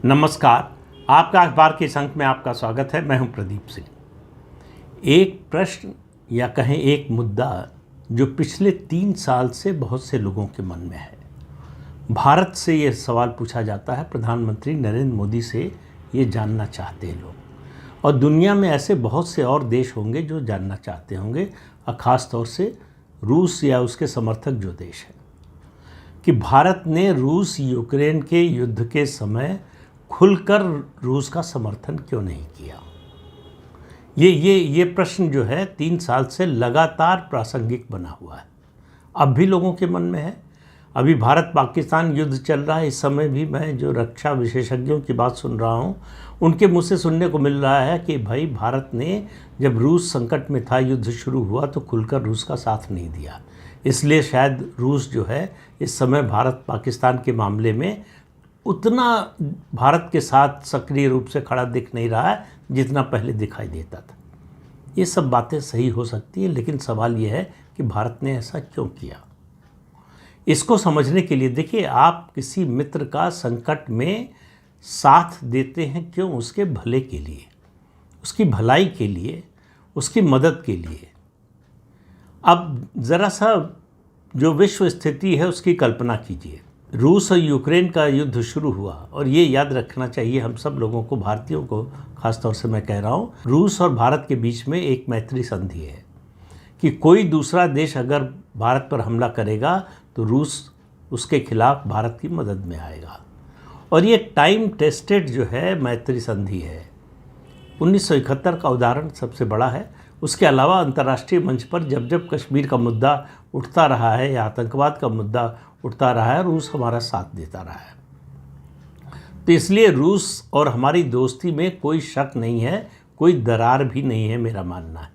नमस्कार। आपका अखबार के इस अंक में आपका स्वागत है। मैं हूं प्रदीप सिंह। एक प्रश्न या कहें एक मुद्दा जो पिछले 3 साल से बहुत से लोगों के मन में है। भारत से ये सवाल पूछा जाता है, प्रधानमंत्री नरेंद्र मोदी से ये जानना चाहते हैं लोग, और दुनिया में ऐसे बहुत से और देश होंगे जो जानना चाहते होंगे, और ख़ास तौर से रूस या उसके समर्थक जो देश हैं, कि भारत ने रूस यूक्रेन के युद्ध के समय खुलकर रूस का समर्थन क्यों नहीं किया। ये प्रश्न जो है 3 साल से लगातार प्रासंगिक बना हुआ है, अब भी लोगों के मन में है। अभी भारत पाकिस्तान युद्ध चल रहा है, इस समय भी मैं जो रक्षा विशेषज्ञों की बात सुन रहा हूँ, उनके मुँह से सुनने को मिल रहा है कि भाई भारत ने जब रूस संकट में था, युद्ध शुरू हुआ, तो खुलकर रूस का साथ नहीं दिया। इसलिए शायद रूस जो है इस समय भारत पाकिस्तान के मामले में उतना भारत के साथ सक्रिय रूप से खड़ा दिख नहीं रहा है जितना पहले दिखाई देता था। ये सब बातें सही हो सकती है, लेकिन सवाल ये है कि भारत ने ऐसा क्यों किया। इसको समझने के लिए देखिए, आप किसी मित्र का संकट में साथ देते हैं क्यों? उसके भले के लिए, उसकी भलाई के लिए, उसकी मदद के लिए। अब ज़रा सा जो विश्व स्थिति है उसकी कल्पना कीजिए। रूस और यूक्रेन का युद्ध शुरू हुआ, और ये याद रखना चाहिए हम सब लोगों को, भारतीयों को खासतौर से मैं कह रहा हूँ, रूस और भारत के बीच में एक मैत्री संधि है कि कोई दूसरा देश अगर भारत पर हमला करेगा तो रूस उसके खिलाफ भारत की मदद में आएगा। और ये टाइम टेस्टेड जो है मैत्री संधि है। 1971 का उदाहरण सबसे बड़ा है। उसके अलावा अंतर्राष्ट्रीय मंच पर जब जब कश्मीर का मुद्दा उठता रहा है या आतंकवाद का मुद्दा उठता रहा है, रूस हमारा साथ देता रहा है। तो इसलिए रूस और हमारी दोस्ती में कोई शक नहीं है, कोई दरार भी नहीं है, मेरा मानना है।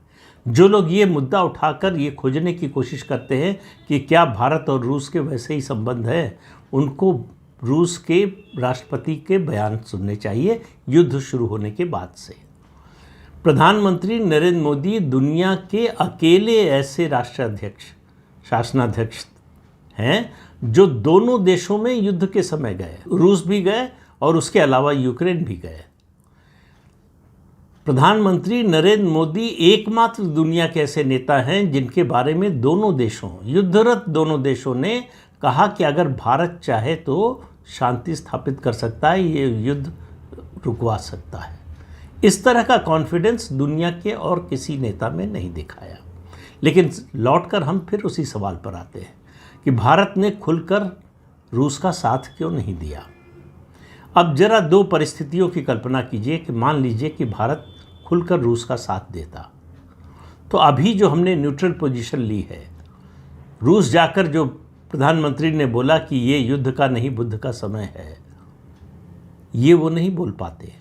जो लोग ये मुद्दा उठाकर ये खोजने की कोशिश करते हैं कि क्या भारत और रूस के वैसे ही संबंध है, उनको रूस के राष्ट्रपति के बयान सुनने चाहिए युद्ध शुरू होने के बाद से। प्रधानमंत्री नरेंद्र मोदी दुनिया के अकेले ऐसे राष्ट्राध्यक्ष, शासनाध्यक्ष हैं जो दोनों देशों में युद्ध के समय गए। रूस भी गए और उसके अलावा यूक्रेन भी गए। प्रधानमंत्री नरेंद्र मोदी एकमात्र दुनिया के ऐसे नेता हैं जिनके बारे में दोनों देशों, युद्धरत दोनों देशों ने कहा कि अगर भारत चाहे तो शांति स्थापित कर सकता है, ये युद्ध रुकवा सकता है। इस तरह का कॉन्फिडेंस दुनिया के और किसी नेता में नहीं दिखाया। लेकिन लौटकर हम फिर उसी सवाल पर आते हैं कि भारत ने खुलकर रूस का साथ क्यों नहीं दिया। अब जरा 2 परिस्थितियों की कल्पना कीजिए कि मान लीजिए कि भारत खुलकर रूस का साथ देता, तो अभी जो हमने न्यूट्रल पोजीशन ली है, रूस जाकर जो प्रधानमंत्री ने बोला कि ये युद्ध का नहीं बुद्ध का समय है, ये वो नहीं बोल पाते।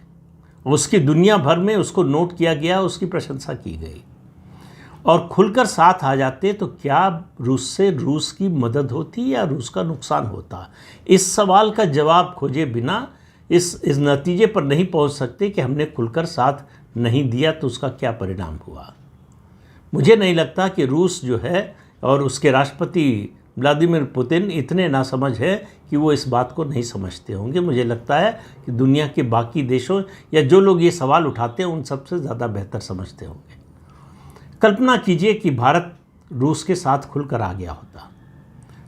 उसकी दुनिया भर में उसको नोट किया गया, उसकी प्रशंसा की गई, और खुलकर साथ आ जाते तो क्या रूस से रूस की मदद होती या रूस का नुकसान होता। इस सवाल का जवाब खोजे बिना इस नतीजे पर नहीं पहुंच सकते कि हमने खुलकर साथ नहीं दिया तो उसका क्या परिणाम हुआ। मुझे नहीं लगता कि रूस जो है और उसके राष्ट्रपति व्लादिमीर पुतिन इतने नासमझ है कि वो इस बात को नहीं समझते होंगे। मुझे लगता है कि दुनिया के बाकी देशों या जो लोग ये सवाल उठाते हैं उन सबसे ज़्यादा बेहतर समझते होंगे। कल्पना कीजिए कि भारत रूस के साथ खुलकर आ गया होता,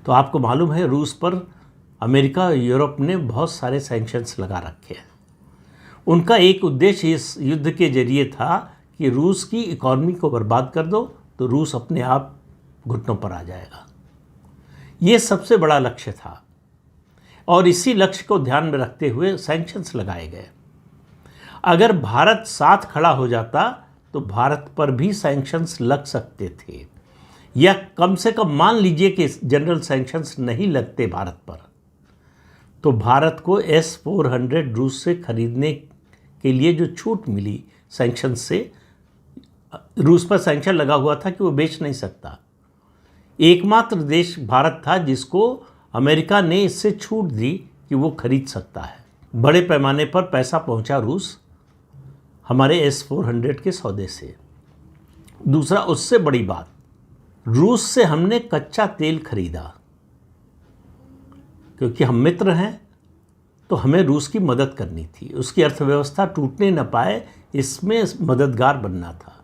तो आपको मालूम है रूस पर अमेरिका, यूरोप ने बहुत सारे सैंक्शंस लगा रखे हैं। उनका एक उद्देश्य इस युद्ध के जरिए था कि रूस की इकॉनमी को बर्बाद कर दो तो रूस अपने आप घुटनों पर आ जाएगा। ये सबसे बड़ा लक्ष्य था, और इसी लक्ष्य को ध्यान में रखते हुए सैंक्शंस लगाए गए। अगर भारत साथ खड़ा हो जाता तो भारत पर भी सैंक्शंस लग सकते थे, या कम से कम मान लीजिए कि जनरल सैंक्शंस नहीं लगते भारत पर, तो भारत को S-400 रूस से खरीदने के लिए जो छूट मिली सैंक्शंस से, रूस पर सैंक्शन लगा हुआ था कि वो बेच नहीं सकता। एकमात्र देश भारत था जिसको अमेरिका ने इससे छूट दी कि वो खरीद सकता है। बड़े पैमाने पर पैसा पहुंचा रूस हमारे S-400 के सौदे से। दूसरा, उससे बड़ी बात, रूस से हमने कच्चा तेल खरीदा, क्योंकि हम मित्र हैं तो हमें रूस की मदद करनी थी, उसकी अर्थव्यवस्था टूटने न पाए इसमें मददगार बनना था।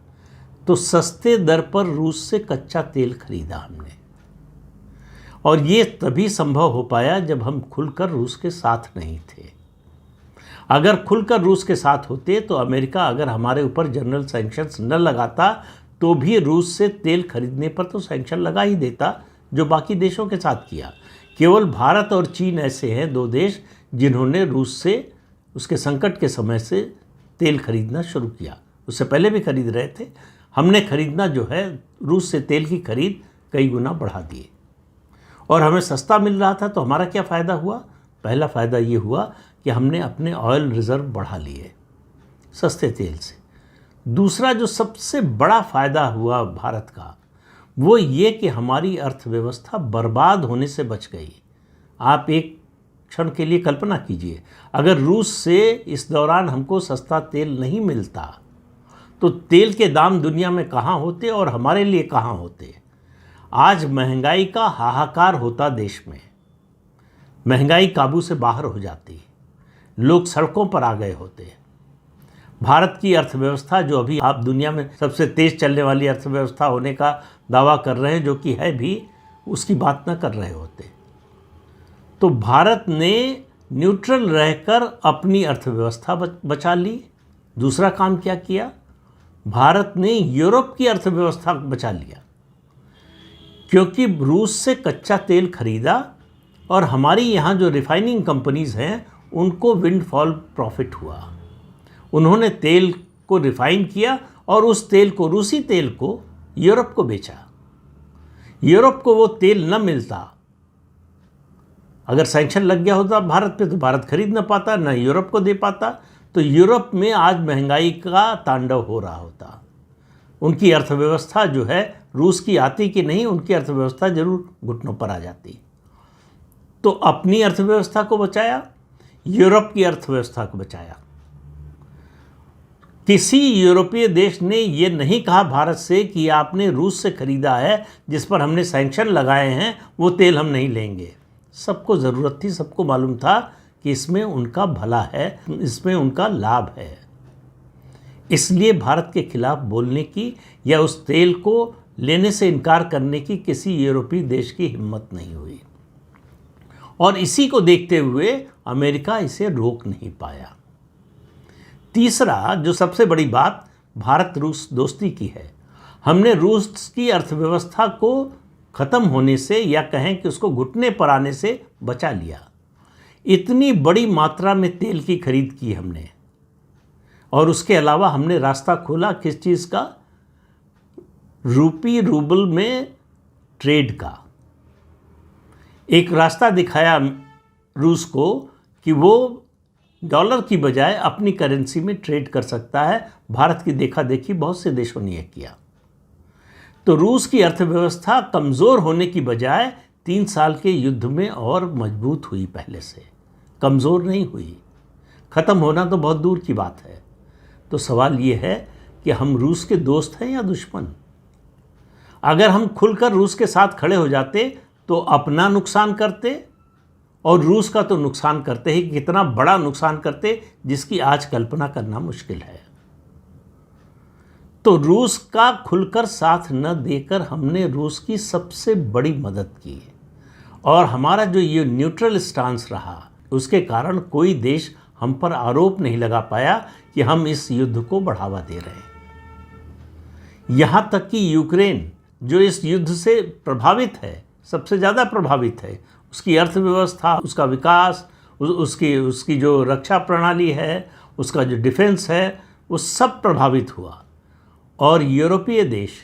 तो सस्ते दर पर रूस से कच्चा तेल खरीदा हमने, और ये तभी संभव हो पाया जब हम खुलकर रूस के साथ नहीं थे। अगर खुलकर रूस के साथ होते तो अमेरिका अगर हमारे ऊपर जनरल सैंक्शंस न लगाता तो भी रूस से तेल खरीदने पर तो सैंक्शन लगा ही देता, जो बाकी देशों के साथ किया। केवल भारत और चीन ऐसे हैं दो देश जिन्होंने रूस से उसके संकट के समय से तेल खरीदना शुरू किया। उससे पहले भी खरीद रहे थे, हमने खरीदना जो है रूस से तेल की खरीद कई गुना बढ़ा दिए, और हमें सस्ता मिल रहा था। तो हमारा क्या फ़ायदा हुआ? पहला फ़ायदा ये हुआ कि हमने अपने ऑयल रिज़र्व बढ़ा लिए सस्ते तेल से। दूसरा जो सबसे बड़ा फ़ायदा हुआ भारत का, वो ये कि हमारी अर्थव्यवस्था बर्बाद होने से बच गई। आप एक क्षण के लिए कल्पना कीजिए, अगर रूस से इस दौरान हमको सस्ता तेल नहीं मिलता तो तेल के दाम दुनिया में कहाँ होते और हमारे लिए कहाँ होते। आज महंगाई का हाहाकार होता, देश में महंगाई काबू से बाहर हो जाती, लोग सड़कों पर आ गए होते। भारत की अर्थव्यवस्था जो अभी आप दुनिया में सबसे तेज़ चलने वाली अर्थव्यवस्था होने का दावा कर रहे हैं, जो कि है भी, उसकी बात न कर रहे होते। तो भारत ने न्यूट्रल रहकर अपनी अर्थव्यवस्था बचा ली। दूसरा काम क्या किया? भारत ने यूरोप की अर्थव्यवस्था बचा लिया, क्योंकि रूस से कच्चा तेल खरीदा और हमारी यहाँ जो रिफाइनिंग कंपनीज़ हैं उनको विंडफॉल प्रॉफिट हुआ। उन्होंने तेल को रिफाइन किया और उस तेल को, रूसी तेल को, यूरोप को बेचा। यूरोप को वो तेल न मिलता, अगर सैंक्शन लग गया होता भारत पे तो भारत खरीद न पाता, न यूरोप को दे पाता। तो यूरोप में आज महंगाई का तांडव हो रहा होता। उनकी अर्थव्यवस्था जो है रूस की आती कि नहीं, उनकी अर्थव्यवस्था जरूर घुटनों पर आ जाती। तो अपनी अर्थव्यवस्था को बचाया, यूरोप की अर्थव्यवस्था को बचाया। किसी यूरोपीय देश ने ये नहीं कहा भारत से कि आपने रूस से खरीदा है जिस पर हमने सैंक्शन लगाए हैं, वो तेल हम नहीं लेंगे। सबको ज़रूरत थी, सबको मालूम था कि इसमें उनका भला है, इसमें उनका लाभ है। इसलिए भारत के खिलाफ बोलने की या उस तेल को लेने से इनकार करने की किसी यूरोपीय देश की हिम्मत नहीं हुई, और इसी को देखते हुए अमेरिका इसे रोक नहीं पाया। तीसरा जो सबसे बड़ी बात भारत रूस दोस्ती की है, हमने रूस की अर्थव्यवस्था को ख़त्म होने से, या कहें कि उसको घुटने पर आने से बचा लिया। इतनी बड़ी मात्रा में तेल की खरीद की हमने, और उसके अलावा हमने रास्ता खोला किस चीज़ का? रूपी रूबल में ट्रेड का। एक रास्ता दिखाया रूस को कि वो डॉलर की बजाय अपनी करेंसी में ट्रेड कर सकता है। भारत की देखा देखी बहुत से देशों ने यह किया। तो रूस की अर्थव्यवस्था कमज़ोर होने की बजाय 3 साल के युद्ध में और मजबूत हुई, पहले से कमज़ोर नहीं हुई। ख़त्म होना तो बहुत दूर की बात है। तो सवाल ये है कि हम रूस के दोस्त हैं या दुश्मन? अगर हम खुलकर रूस के साथ खड़े हो जाते तो अपना नुकसान करते, और रूस का तो नुकसान करते ही, कितना बड़ा नुकसान करते जिसकी आज कल्पना करना मुश्किल है। तो रूस का खुलकर साथ न देकर हमने रूस की सबसे बड़ी मदद की, और हमारा जो ये न्यूट्रल स्टांस रहा, उसके कारण कोई देश हम पर आरोप नहीं लगा पाया कि हम इस युद्ध को बढ़ावा दे रहे हैं। यहाँ तक कि यूक्रेन जो इस युद्ध से प्रभावित है, सबसे ज़्यादा प्रभावित है, उसकी अर्थव्यवस्था, उसका विकास, उसकी जो रक्षा प्रणाली है, उसका जो डिफेंस है, वो सब प्रभावित हुआ। और यूरोपीय देश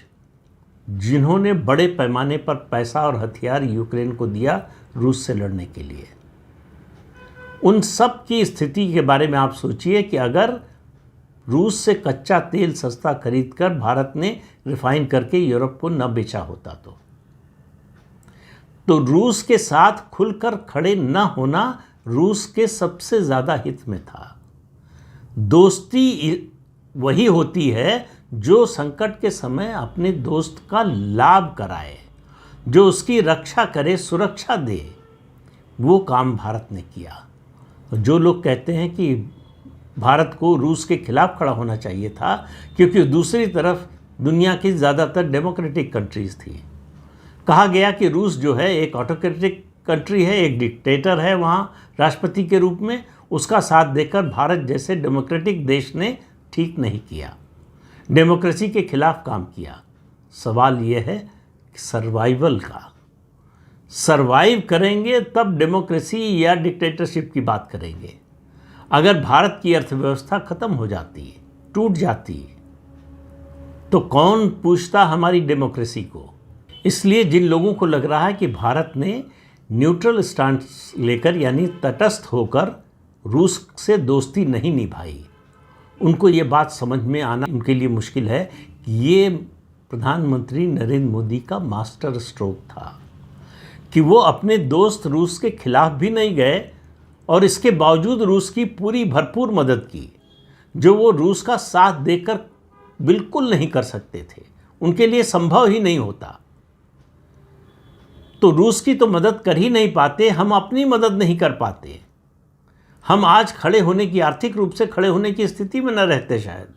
जिन्होंने बड़े पैमाने पर पैसा और हथियार यूक्रेन को दिया रूस से लड़ने के लिए, उन सब की स्थिति के बारे में आप सोचिए कि अगर रूस से कच्चा तेल सस्ता खरीदकर भारत ने रिफाइन करके यूरोप को न बेचा होता तो रूस के साथ खुलकर खड़े न होना रूस के सबसे ज़्यादा हित में था। दोस्ती वही होती है जो संकट के समय अपने दोस्त का लाभ कराए, जो उसकी रक्षा करे, सुरक्षा दे। वो काम भारत ने किया। जो लोग कहते हैं कि भारत को रूस के खिलाफ खड़ा होना चाहिए था, क्योंकि दूसरी तरफ दुनिया की ज़्यादातर डेमोक्रेटिक कंट्रीज़ थी। कहा गया कि रूस जो है एक ऑटोक्रेटिक कंट्री है, एक डिक्टेटर है वहाँ राष्ट्रपति के रूप में, उसका साथ देकर भारत जैसे डेमोक्रेटिक देश ने ठीक नहीं किया, डेमोक्रेसी के खिलाफ काम किया। सवाल यह है कि सर्वाइवल का, सर्वाइव करेंगे तब डेमोक्रेसी या डिक्टेटरशिप की बात करेंगे। अगर भारत की अर्थव्यवस्था खत्म हो जाती है, टूट जाती है, तो कौन पूछता हमारी डेमोक्रेसी को। इसलिए जिन लोगों को लग रहा है कि भारत ने न्यूट्रल स्टैंड लेकर यानी तटस्थ होकर रूस से दोस्ती नहीं निभाई, उनको ये बात समझ में आना उनके लिए मुश्किल है कि ये प्रधानमंत्री नरेंद्र मोदी का मास्टर स्ट्रोक था कि वो अपने दोस्त रूस के खिलाफ भी नहीं गए और इसके बावजूद रूस की पूरी भरपूर मदद की, जो वो रूस का साथ देकर बिल्कुल नहीं कर सकते थे, उनके लिए संभव ही नहीं होता। तो रूस की तो मदद कर ही नहीं पाते, हम अपनी मदद नहीं कर पाते, हम आज खड़े होने की, आर्थिक रूप से खड़े होने की स्थिति में न रहते शायद।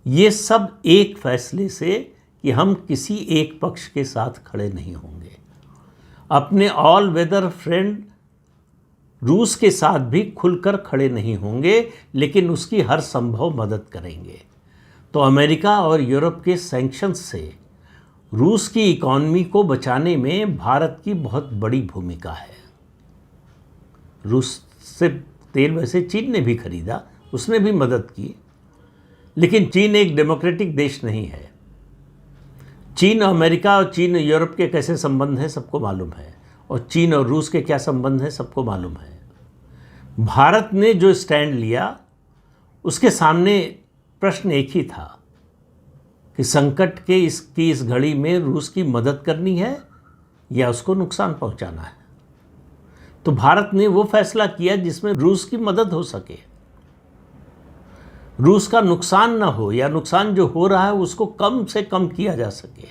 ये सब एक फैसले से कि हम किसी एक पक्ष के साथ खड़े नहीं होंगे, अपने ऑल वेदर फ्रेंड रूस के साथ भी खुलकर खड़े नहीं होंगे, लेकिन उसकी हर संभव मदद करेंगे। तो अमेरिका और यूरोप के सैंक्शंस से रूस की इकॉनमी को बचाने में भारत की बहुत बड़ी भूमिका है। रूस से तेल वैसे चीन ने भी खरीदा, उसने भी मदद की, लेकिन चीन एक डेमोक्रेटिक देश नहीं है। चीन अमेरिका और चीन यूरोप के कैसे संबंध हैं सबको मालूम है, और चीन और रूस के क्या संबंध हैं सबको मालूम है। भारत ने जो स्टैंड लिया उसके सामने प्रश्न एक ही था कि संकट के इस घड़ी में रूस की मदद करनी है या उसको नुकसान पहुंचाना है। तो भारत ने वो फैसला किया जिसमें रूस की मदद हो सके, रूस का नुकसान ना हो, या नुकसान जो हो रहा है उसको कम से कम किया जा सके।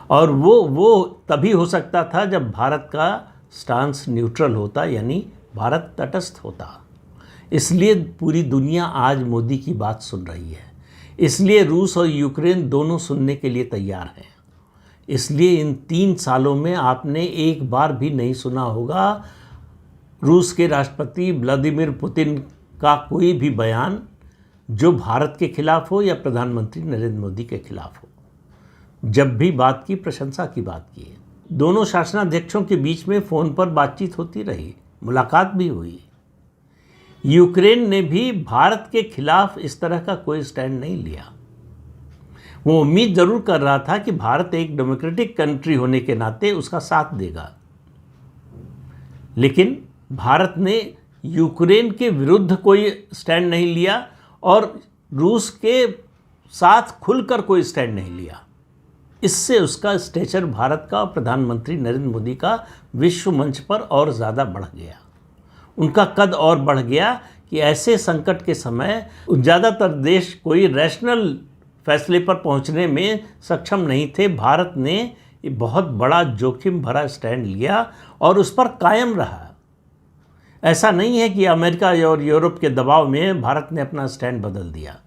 और वो तभी हो सकता था जब भारत का स्टांस न्यूट्रल होता, यानी भारत तटस्थ होता। इसलिए पूरी दुनिया आज मोदी की बात सुन रही है, इसलिए रूस और यूक्रेन दोनों सुनने के लिए तैयार हैं। इसलिए इन 3 सालों में आपने एक बार भी नहीं सुना होगा रूस के राष्ट्रपति व्लादिमीर पुतिन का कोई भी बयान जो भारत के खिलाफ हो या प्रधानमंत्री नरेंद्र मोदी के खिलाफ हो। जब भी बात की, प्रशंसा की बात की है। दोनों शासनाध्यक्षों के बीच में फ़ोन पर बातचीत होती रही, मुलाकात भी हुई। यूक्रेन ने भी भारत के खिलाफ इस तरह का कोई स्टैंड नहीं लिया। वो उम्मीद ज़रूर कर रहा था कि भारत एक डेमोक्रेटिक कंट्री होने के नाते उसका साथ देगा, लेकिन भारत ने यूक्रेन के विरुद्ध कोई स्टैंड नहीं लिया और रूस के साथ खुलकर कोई स्टैंड नहीं लिया। इससे उसका स्टेचर भारत का और प्रधानमंत्री नरेंद्र मोदी का विश्व मंच पर और ज़्यादा बढ़ गया, उनका कद और बढ़ गया कि ऐसे संकट के समय ज़्यादातर देश कोई रैशनल फैसले पर पहुंचने में सक्षम नहीं थे। भारत ने बहुत बड़ा जोखिम भरा स्टैंड लिया और उस पर कायम रहा। ऐसा नहीं है कि अमेरिका और यूरोप के दबाव में भारत ने अपना स्टैंड बदल दिया।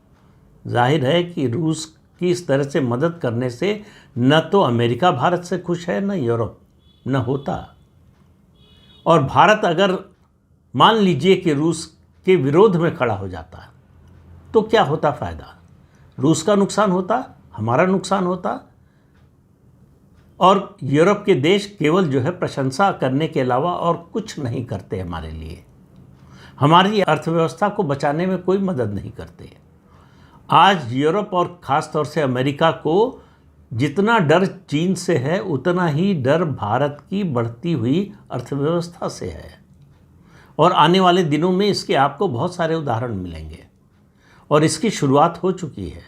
जाहिर है कि रूस की इस तरह से मदद करने से न तो अमेरिका भारत से खुश है, न यूरोप, न होता। और भारत अगर मान लीजिए कि रूस के विरोध में खड़ा हो जाता तो क्या होता फ़ायदा? रूस का नुकसान होता, हमारा नुकसान होता, और यूरोप के देश केवल जो है प्रशंसा करने के अलावा और कुछ नहीं करते हमारे लिए, हमारी अर्थव्यवस्था को बचाने में कोई मदद नहीं करते। आज यूरोप और ख़ास तौर से अमेरिका को जितना डर चीन से है उतना ही डर भारत की बढ़ती हुई अर्थव्यवस्था से है, और आने वाले दिनों में इसके आपको बहुत सारे उदाहरण मिलेंगे, और इसकी शुरुआत हो चुकी है।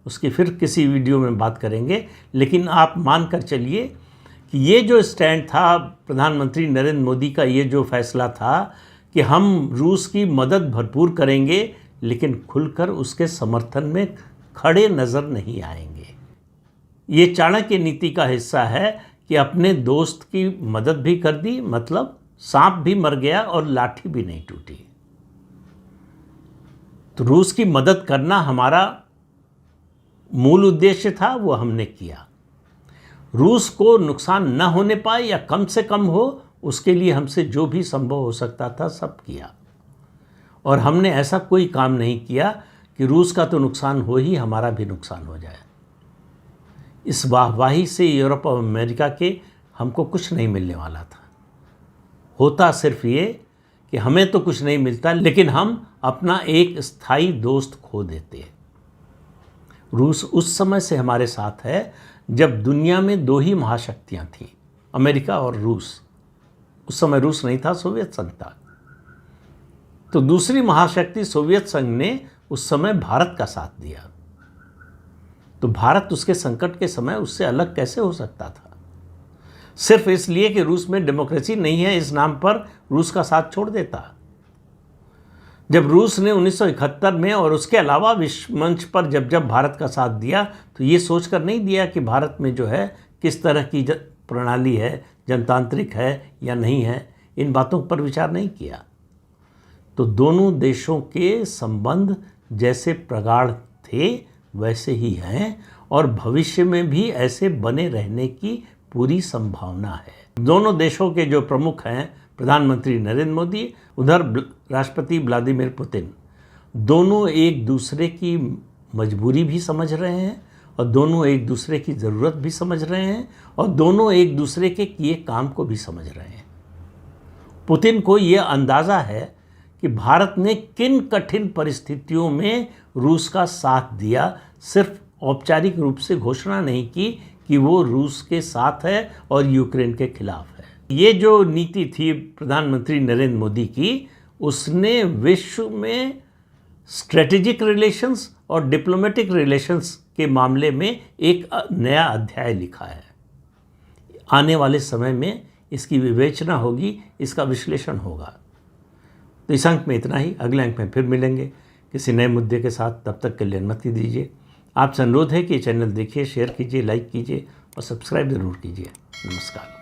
उसकी फिर किसी वीडियो में बात करेंगे, लेकिन आप मान कर चलिए कि ये जो स्टैंड था प्रधानमंत्री नरेंद्र मोदी का, ये जो फैसला था कि हम रूस की मदद भरपूर करेंगे लेकिन खुलकर उसके समर्थन में खड़े नज़र नहीं आएंगे। ये चाणक्य नीति का हिस्सा है कि अपने दोस्त की मदद भी कर दी, मतलब सांप भी मर गया और लाठी भी नहीं टूटी। तो रूस की मदद करना हमारा मूल उद्देश्य था, वो हमने किया। रूस को नुकसान न होने पाए या कम से कम हो, उसके लिए हमसे जो भी संभव हो सकता था सब किया। और हमने ऐसा कोई काम नहीं किया कि रूस का तो नुकसान हो ही, हमारा भी नुकसान हो जाए। इस वाहवाही से यूरोप और अमेरिका के हमको कुछ नहीं मिलने वाला था। होता सिर्फ ये कि हमें तो कुछ नहीं मिलता, लेकिन हम अपना एक स्थायी दोस्त खो देते। रूस उस समय से हमारे साथ है जब दुनिया में दो ही महाशक्तियां थीं, अमेरिका और रूस। उस समय रूस नहीं था, सोवियत संघ था। तो दूसरी महाशक्ति सोवियत संघ ने उस समय भारत का साथ दिया। तो भारत उसके संकट के समय उससे अलग कैसे हो सकता था? सिर्फ इसलिए कि रूस में डेमोक्रेसी नहीं है, इस नाम पर रूस का साथ छोड़ देता। जब रूस ने 1971 में और उसके अलावा विश्व मंच पर जब भारत का साथ दिया, तो ये सोचकर नहीं दिया कि भारत में जो है किस तरह की प्रणाली है, जनतांत्रिक है या नहीं है, इन बातों पर विचार नहीं किया। तो दोनों देशों के संबंध जैसे प्रगाढ़ थे वैसे ही हैं और भविष्य में भी ऐसे बने रहने की पूरी संभावना है। दोनों देशों के जो प्रमुख हैं, प्रधानमंत्री नरेंद्र मोदी, उधर राष्ट्रपति व्लादिमीर पुतिन, दोनों एक दूसरे की मजबूरी भी समझ रहे हैं और दोनों एक दूसरे की ज़रूरत भी समझ रहे हैं और दोनों एक दूसरे के किए काम को भी समझ रहे हैं। पुतिन को ये अंदाज़ा है कि भारत ने किन कठिन परिस्थितियों में रूस का साथ दिया, सिर्फ औपचारिक रूप से घोषणा नहीं की कि वो रूस के साथ है और यूक्रेन के खिलाफ है। ये जो नीति थी प्रधानमंत्री नरेंद्र मोदी की, उसने विश्व में स्ट्रेटेजिक रिलेशंस और डिप्लोमेटिक रिलेशंस के मामले में एक नया अध्याय लिखा है। आने वाले समय में इसकी विवेचना होगी, इसका विश्लेषण होगा। तो इस अंक में इतना ही। अगले अंक में फिर मिलेंगे किसी नए मुद्दे के साथ। तब तक के लिए अनुमति दीजिए। आपसे अनुरोध है कि चैनल देखिए, शेयर कीजिए, लाइक कीजिए और सब्सक्राइब ज़रूर कीजिए। नमस्कार।